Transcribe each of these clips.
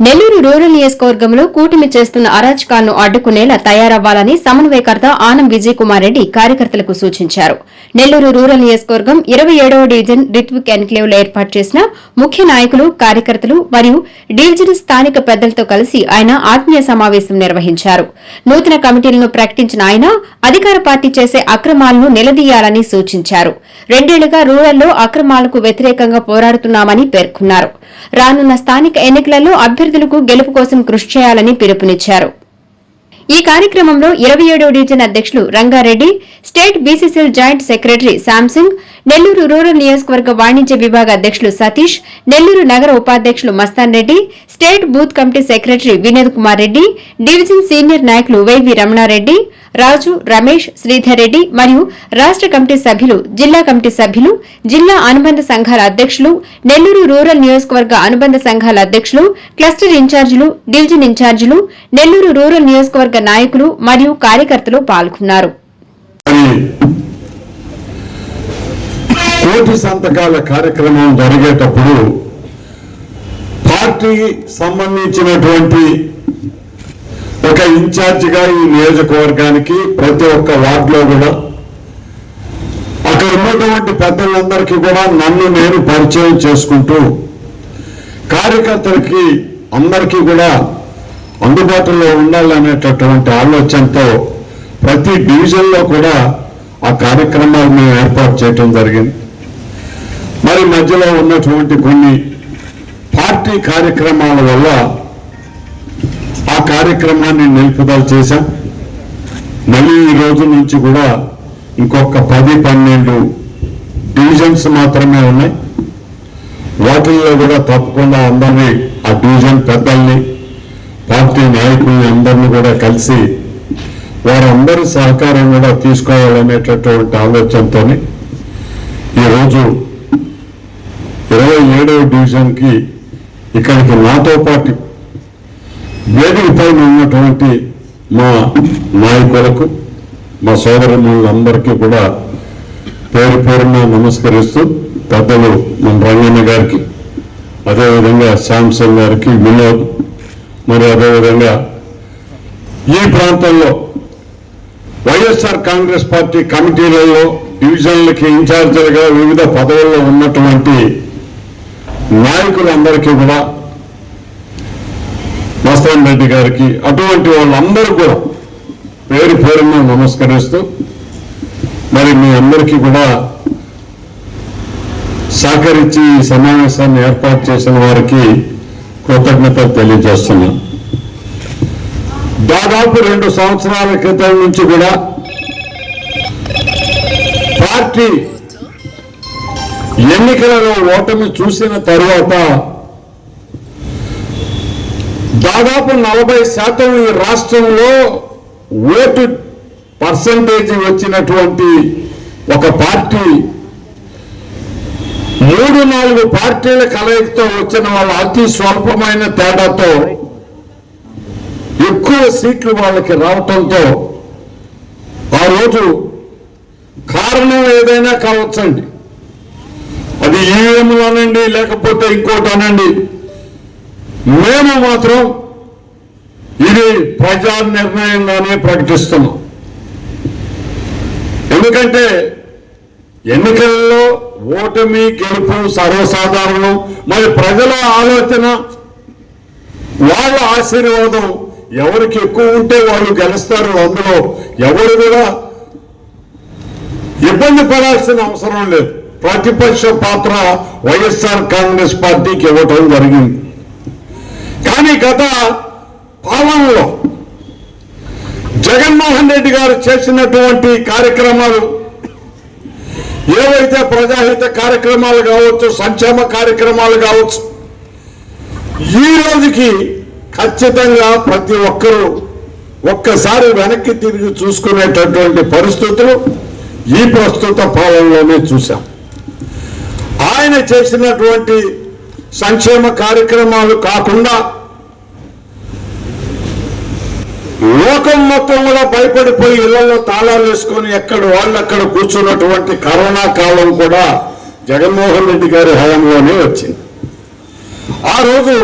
Nellore rural నియోజకవర్గంలో కూటమి చేస్తున్న అరాచకాలను అడ్డుకునేలా తయారవ్వాలని సమన్వయకర్త ఆనం విజయ్ కుమార్ రెడ్డి కార్యకర్తలకు సూచించారు. నెల్లూరు రూరల్ నియోజకవర్గం 27వ డివిజన్ రిత్విక్ ఎన్క్లేవ్ లో ఏర్పాటు చేసిన ముఖ్య నాయకులు, కార్యకర్తలు మరియు డివిజన్ స్థానిక పెద్దలతో కలిసి ఆయన ఆత్మీయ సమావేశం నిర్వహించారు. నూతన కమిటీలను ప్రకటించిన ఆయన అధికార పార్టీ చేసే అక్రమాలను నిలదీయాలని సూచించారు. 2 ఏళ్లుగా రూరల్లో అక్రమాలకు వ్యతిరేకంగా పోరాడుతున్నామని పేర్కొన్నారు. రానున్న స్థానిక ఎన్నికలలో అభ్యర్థులకు గెలుపు కోసం కృషి చేయాలని పిలుపునిచ్చారు. ఈ కార్యక్రమంలో 27వ డివిజన్ అధ్యకులు Rangareddy, state BCCL joint secretary శాంసింగ్, నెల్లూరు రూరల్ నియోజకవర్గ వాణిజ్య విభాగ అధ్యకులు సతీష్, నెల్లూరు నగర ఉపాధ్యకులు Mastan Reddy, state booth committee secretary Vinod Kumar Reddy, division senior నాయకులు వైవి రమణారెడ్డి, రాజు, రమేష్, శ్రీధర్ రెడ్డి మరియు రాష్ట కమిటీ సభ్యులు, జిల్లా కమిటీ సభ్యులు, జిల్లా అనుబంధ సంఘాల అధ్యకులు, నెల్లూరు రూరల్ నియోజకవర్గ అనుబంధ సంఘాల అధ్యకులు, క్లస్టర్ ఇన్ఛార్జీలు, డివిజన్ ఇన్ఛార్జీలు, నెల్లూరు రూరల్ నియోజకవర్గ నాయకులు మరియు కార్యకర్తలు పాల్గొన్నారు. కోటి సంతకాల కార్యక్రమం జరిగేటప్పుడు పార్టీకి సంబంధించినటువంటి ఒక ఇన్ఛార్జిగా ఈ నియోజకవర్గానికి ప్రతి ఒక్క వార్డులో కూడా అక్కడ ఉన్నటువంటి పెద్దలందరికీ కూడా నన్ను నేను పరిచయం చేసుకుంటూ కార్యకర్తలకి అందరికీ కూడా అందుబాటులో ఉండాలనేటటువంటి ఆలోచనతో ప్రతి డివిజన్లో కూడా ఆ కార్యక్రమాలు మేము ఏర్పాటు చేయడం జరిగింది. మరి మధ్యలో ఉన్నటువంటి కొన్ని పార్టీ కార్యక్రమాల వల్ల ఆ కార్యక్రమాన్ని నిలుపుదల చేశాం. మళ్ళీ ఈ రోజు నుంచి కూడా ఇంకొక 10-12 డివిజన్స్ మాత్రమే ఉన్నాయి. వాటిల్లో కూడా తప్పకుండా అందరినీ, ఆ డివిజన్ పెద్దల్ని, పార్టీ నాయకుల్ని అందరినీ కూడా కలిసి వారందరి సహకారం కూడా తీసుకోవాలనేటటువంటి ఆలోచనతో ఈరోజు 27వ డివిజన్కి ఇక్కడికి నాతో పాటు వేదిక పైన ఉన్నటువంటి మా నాయకులకు, మా సోదరులందరికీ కూడా పేరు పేరున నమస్కరిస్తూ, పెద్దలు మన రంగన్న గారికి, అదేవిధంగా శాంసంగ్ గారికి, వినోద్, మరి అదేవిధంగా ఈ ప్రాంతంలో వైఎస్ఆర్ కాంగ్రెస్ పార్టీ కమిటీలలో డివిజన్లకి ఇన్ఛార్జీలుగా వివిధ పదవుల్లో ఉన్నటువంటి నాయకులందరికీ కూడా, మస్తాన్ రెడ్డి గారికి, అటువంటి వాళ్ళందరూ కూడా పేరు పేరున నమస్కరిస్తూ, మరి మీ అందరికీ కూడా సహకరించి ఈ సమావేశాన్ని ఏర్పాటు చేసిన వారికి కృతజ్ఞతలు తెలియజేస్తున్నాను. దాదాపు 2 సంవత్సరాల క్రితం నుంచి కూడా పార్టీ ఎన్నికలలో ఓటమి చూసిన తర్వాత దాదాపు 40% ఈ రాష్ట్రంలో ఓటు పర్సంటేజ్ వచ్చినటువంటి ఒక పార్టీ 3-4 పార్టీల కలయికతో వచ్చిన వాళ్ళ అతి స్వల్పమైన తేడాతో ఎక్కువ సీట్లు వాళ్ళకి రావటంతో ఆ రోజు కారణం ఏదైనా కావచ్చండి, అది ఈవీఎంలు అనండి, లేకపోతే ఇంకోటి అనండి, మేము మాత్రం ఇది ప్రజా నిర్ణయంగానే ప్రకటిస్తున్నాం. ఎందుకంటే ఎన్నికల్లో ఓటమి గెలుపు సర్వసాధారణం. మరి ప్రజల ఆలోచన, వాళ్ళ ఆశీర్వాదం ఎవరికి ఎక్కువ ఉంటే వాళ్ళు గెలుస్తారు. అందులో ఎవరు కూడా ఇబ్బంది పడాల్సిన అవసరం లేదు. ప్రతిపక్ష పాత్ర వైఎస్ఆర్ కాంగ్రెస్ పార్టీకి ఇవ్వటం జరిగింది. కానీ గత పాలనలో జగన్మోహన్ రెడ్డి గారు చేసినటువంటి కార్యక్రమాలు ఏవైతే ప్రజాహిత కార్యక్రమాలు కావచ్చు, సంక్షేమ కార్యక్రమాలు కావచ్చు, ఈ రోజుకి ఖచ్చితంగా ప్రతి ఒక్కరూ ఒక్కసారి వెనక్కి తిరిగి చూసుకునేటటువంటి పరిస్థితులు ఈ ప్రస్తుత పాలనలోనే చూశాం. ఆయన చేసినటువంటి సంక్షేమ కార్యక్రమాలు కాకుండా లోకం మొత్తం కూడా భయపడిపోయి ఇళ్లలో తాళాలు వేసుకొని ఎక్కడ వాళ్ళు అక్కడ కూర్చున్నటువంటి కరోనా కాలం కూడా జగన్మోహన్ రెడ్డి గారి హయాంలోనే వచ్చింది. ఆ రోజు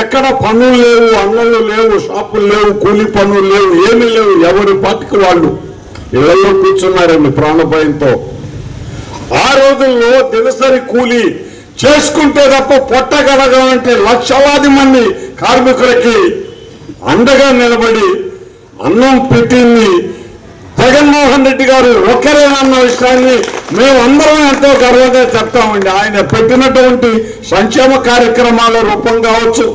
ఎక్కడ పనులు లేవు, అంగళ్ళు లేవు, షాపులు లేవు, కూలీ పనులు లేవు, ఏమీ లేవు. ఎవరి పాటికి వాళ్ళు ఇళ్లలో కూర్చున్నారండి ప్రాణభయంతో. ఆ రోజుల్లో దినసరి కూలీ చేసుకుంటే తప్ప పొట్టగలగాలంటే లక్షలాది మంది కార్మికులకి అండగా నిలబడి అన్నం పెట్టింది జగన్మోహన్ రెడ్డి గారు ఒక్కరేనన్న విషయాన్ని మేమందరం ఎంతో గర్వంగా చెప్తామండి. ఆయన పెట్టినటువంటి సంక్షేమ కార్యక్రమాల రూపం కావచ్చు,